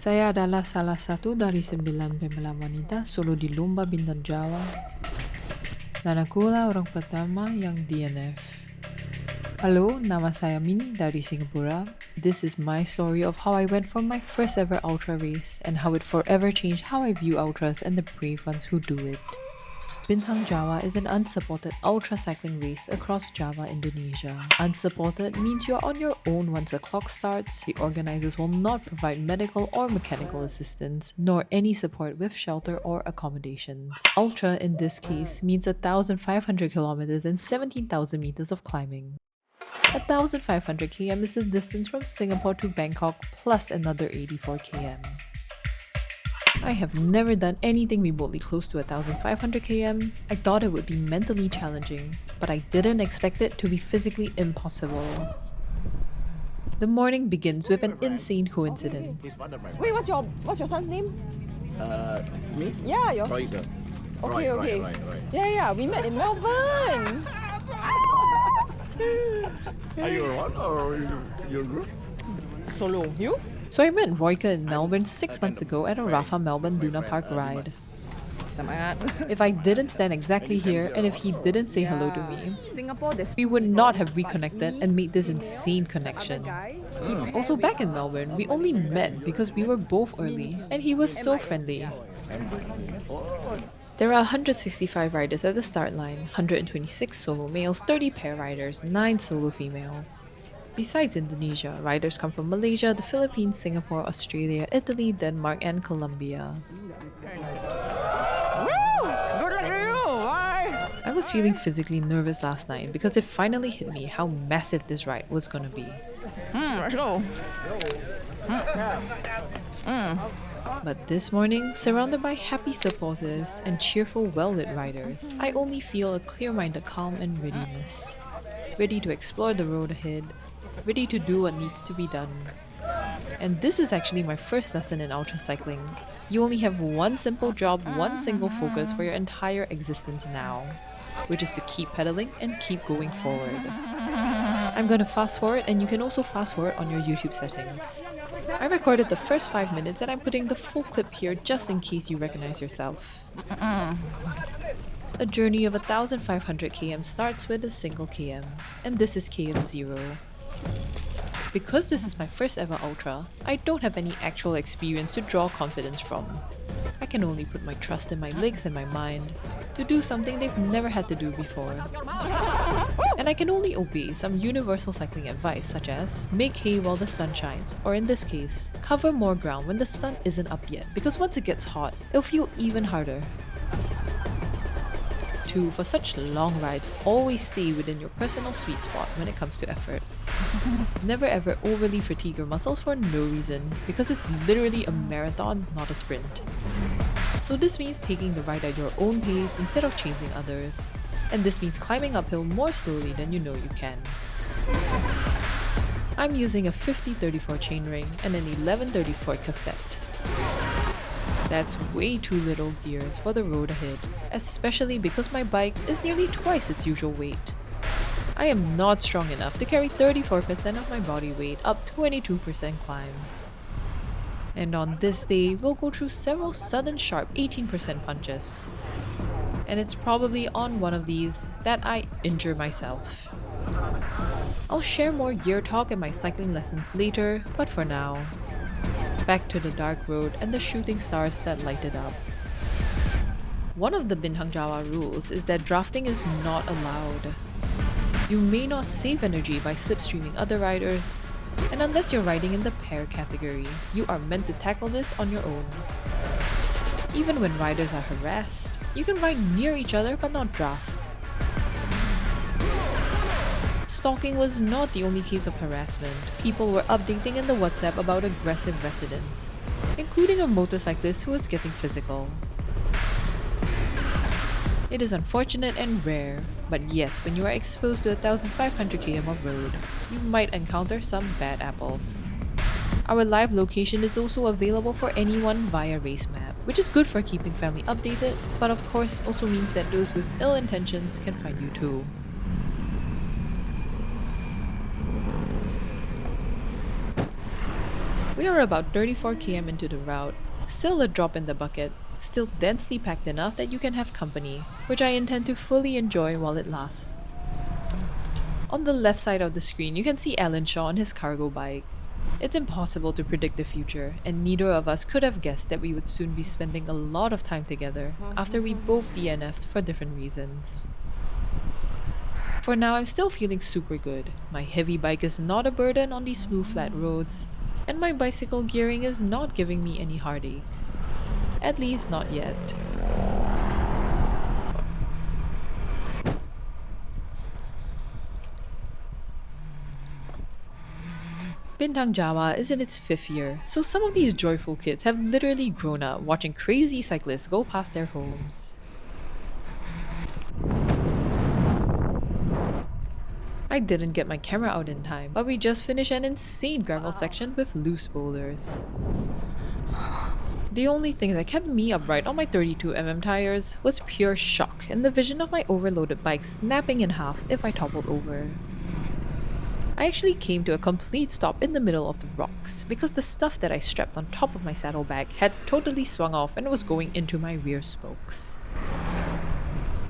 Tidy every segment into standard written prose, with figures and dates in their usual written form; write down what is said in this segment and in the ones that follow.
Saya adalah salah satu dari 9 pembalap wanita solo di lomba Bentang Jawa. Dan akulah orang pertama yang DNF. Halo, nama saya Mini dari Singapura. This is my story of how I went for my first ever ultra race and how it forever changed how I view ultras and the brave ones who do it. Bentang Jawa is an unsupported ultra cycling race across Java, Indonesia. Unsupported means you're on your own once the clock starts. The organizers will not provide medical or mechanical assistance, nor any support with shelter or accommodations. Ultra in this case means 1,500 kilometers and 17,000 meters of climbing. 1,500 km is the distance from Singapore to Bangkok plus another 84 km. I have never done anything remotely close to 1,500 km. I thought it would be mentally challenging, but I didn't expect it to be physically impossible. The morning begins with an insane coincidence. Wait, what's your son's name? Me? Yeah, your. Carita. Okay. Right. Yeah, we met in Melbourne. Are you alone or your group? Solo. You? So I met Royka in Melbourne 6 months ago at a Rapha Melbourne Luna Park ride. Semangat. If I didn't stand exactly here and if he didn't say hello to me, Singapore, we would not have reconnected and made this insane connection. Also back in Melbourne, we only met because we were both early and he was so friendly. There are 165 riders at the start line, 126 solo males, 30 pair riders, 9 solo females. Besides Indonesia, riders come from Malaysia, the Philippines, Singapore, Australia, Italy, Denmark, and Colombia. Good luck to you. Bye. I was feeling physically nervous last night because it finally hit me how massive this ride was gonna be. Let's go. But this morning, surrounded by happy supporters and cheerful, well-lit riders, I only feel a clear-minded calm and readiness. Ready to explore the road ahead, ready to do what needs to be done. And this is actually my first lesson in ultra cycling. You only have one simple job, one single focus for your entire existence now, which is to keep pedaling and keep going forward. I'm gonna fast forward, and you can also fast forward on your YouTube settings. I recorded the first 5 minutes and I'm putting the full clip here just in case you recognize yourself. A journey of 1,500 km starts with a single km, and this is km 0. Because this is my first ever ultra, I don't have any actual experience to draw confidence from. I can only put my trust in my legs and my mind to do something they've never had to do before. And I can only obey some universal cycling advice such as make hay while the sun shines, or in this case, cover more ground when the sun isn't up yet, because once it gets hot, it'll feel even harder. 2. For such long rides, always stay within your personal sweet spot when it comes to effort. Never ever overly fatigue your muscles for no reason, because it's literally a marathon, not a sprint. So this means taking the ride at your own pace instead of chasing others. And this means climbing uphill more slowly than you know you can. I'm using a 50-34 chainring and an 11-34 cassette. That's way too little gears for the road ahead, especially because my bike is nearly twice its usual weight. I am not strong enough to carry 34% of my body weight up 22% climbs. And on this day, we'll go through several sudden sharp 18% punches. And it's probably on one of these that I injure myself. I'll share more gear talk and my cycling lessons later, but for now, back to the dark road and the shooting stars that light it up. One of the Bentang Jawa rules is that drafting is not allowed. You may not save energy by slipstreaming other riders, and unless you're riding in the pair category, you are meant to tackle this on your own. Even when riders are harassed, you can ride near each other but not draft. Stalking was not the only case of harassment. People were updating in the WhatsApp about aggressive residents, including a motorcyclist who was getting physical. It is unfortunate and rare, but yes, when you are exposed to 1,500 km of road, you might encounter some bad apples. Our live location is also available for anyone via Race Map, which is good for keeping family updated, but of course also means that those with ill intentions can find you too. We are about 34 km into the route, still a drop in the bucket, still densely packed enough that you can have company, which I intend to fully enjoy while it lasts. On the left side of the screen, you can see Alan Shaw on his cargo bike. It's impossible to predict the future, and neither of us could have guessed that we would soon be spending a lot of time together after we both DNF'd for different reasons. For now, I'm still feeling super good. My heavy bike is not a burden on these smooth flat roads, and my bicycle gearing is not giving me any heartache. At least not yet. Bentang Jawa is in its 5th year, so some of these joyful kids have literally grown up watching crazy cyclists go past their homes. I didn't get my camera out in time, but we just finished an insane gravel section with loose boulders. The only thing that kept me upright on my 32mm tires was pure shock and the vision of my overloaded bike snapping in half if I toppled over. I actually came to a complete stop in the middle of the rocks because the stuff that I strapped on top of my saddlebag had totally swung off and was going into my rear spokes.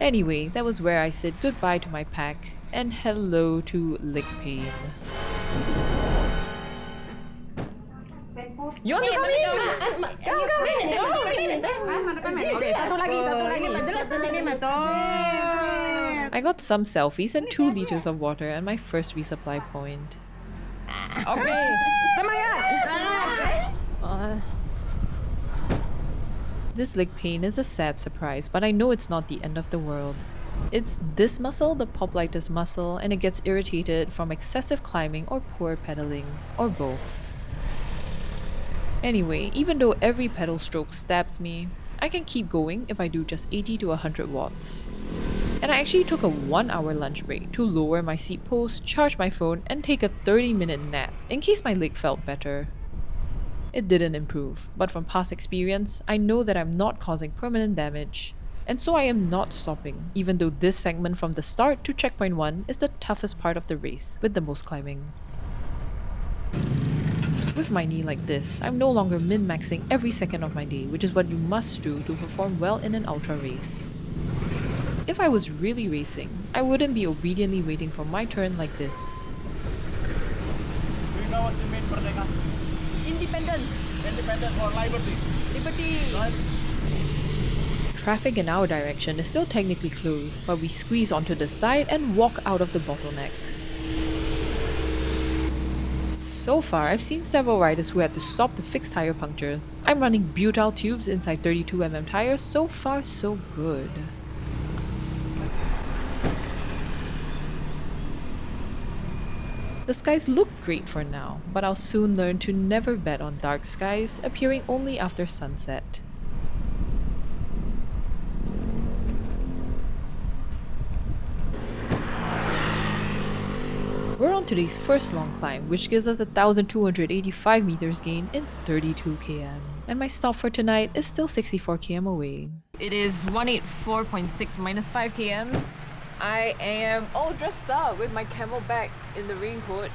Anyway, that was where I said goodbye to my pack and hello to leg pain. You want to come in? Okay, satu lagi. Jelas di sini, Maton. I got some selfies and 2 liters of water at my first resupply point. Okay, semangat. This leg pain is a sad surprise, but I know it's not the end of the world. It's this muscle, the popliteus muscle, and it gets irritated from excessive climbing or poor pedaling, or both. Anyway, even though every pedal stroke stabs me, I can keep going if I do just 80 to 100 watts. And I actually took a 1-hour lunch break to lower my seat post, charge my phone, and take a 30-minute nap in case my leg felt better. It didn't improve, but from past experience, I know that I'm not causing permanent damage, and so I am not stopping, even though this segment from the start to checkpoint 1 is the toughest part of the race with the most climbing. With my knee like this, I'm no longer min-maxing every second of my day, which is what you must do to perform well in an ultra race. If I was really racing, I wouldn't be obediently waiting for my turn like this. Do you know what you mean, Merdeka? Independent. Independent for liberty. Liberty. Traffic in our direction is still technically closed, but we squeeze onto the side and walk out of the bottleneck. So far, I've seen several riders who had to stop to fix tire punctures. I'm running butyl tubes inside 32mm tires, so far so good. The skies look great for now, but I'll soon learn to never bet on dark skies appearing only after sunset. We're on today's first long climb, which gives us 1,285 meters gain in 32 km. And my stop for tonight is still 64 km away. It is 184.6 minus 5 km. I am all dressed up with my camelback in the raincoat.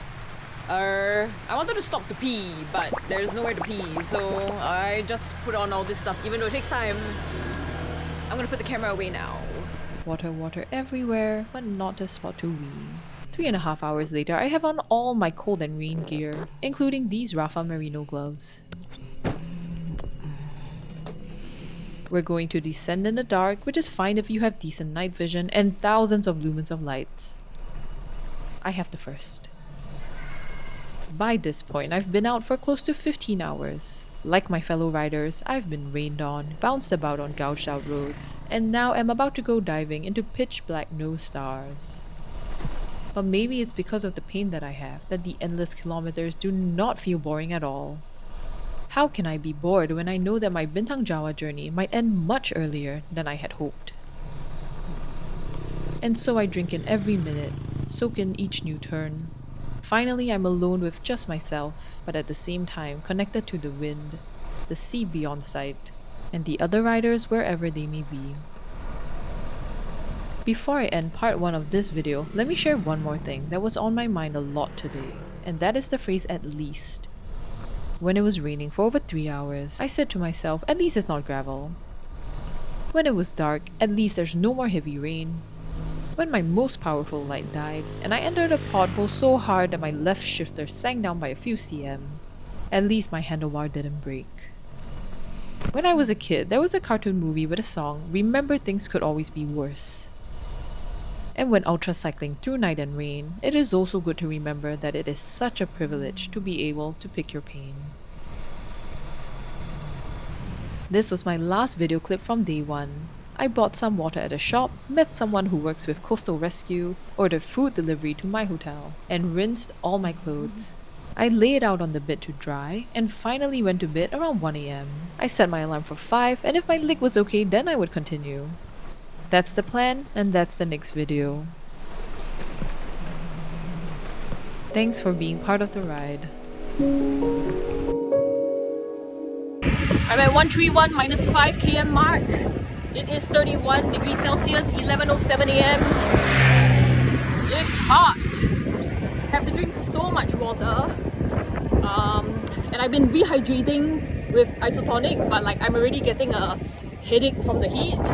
I wanted to stop to pee, but there's nowhere to pee, so I just put on all this stuff, even though it takes time. I'm gonna put the camera away now. Water everywhere, but not a spot to wee. 3.5 hours later, I have on all my cold and rain gear, including these Rapha Merino gloves. We're going to descend in the dark, which is fine if you have decent night vision and thousands of lumens of lights. I have the first. By this point, I've been out for close to 15 hours. Like my fellow riders, I've been rained on, bounced about on gouged out roads, and now am about to go diving into pitch black no stars. But maybe it's because of the pain that I have that the endless kilometers do not feel boring at all. How can I be bored when I know that my Bentang Jawa journey might end much earlier than I had hoped? And so I drink in every minute, soak in each new turn. Finally, I'm alone with just myself, but at the same time connected to the wind, the sea beyond sight, and the other riders wherever they may be. Before I end part 1 of this video, let me share one more thing that was on my mind a lot today, and that is the phrase "at least." When it was raining for over 3 hours, I said to myself, at least it's not gravel. When it was dark, at least there's no more heavy rain. When my most powerful light died, and I entered a pothole so hard that my left shifter sank down by a few cm, at least my handlebar didn't break. When I was a kid, there was a cartoon movie with a song, "Remember things could always be worse." And when ultra cycling through night and rain, it is also good to remember that it is such a privilege to be able to pick your pain. This was my last video clip from day 1. I bought some water at a shop, met someone who works with Coastal Rescue, ordered food delivery to my hotel, and rinsed all my clothes. I laid out on the bed to dry, and finally went to bed around 1 AM. I set my alarm for 5, and if my leg was okay, then I would continue. That's the plan, and that's the next video. Thanks for being part of the ride. I'm at 131 minus 5 km mark. It is 31 degrees Celsius, 11:07 AM. It's hot. I have to drink so much water. And I've been rehydrating with isotonic, but like I'm already getting a headache from the heat.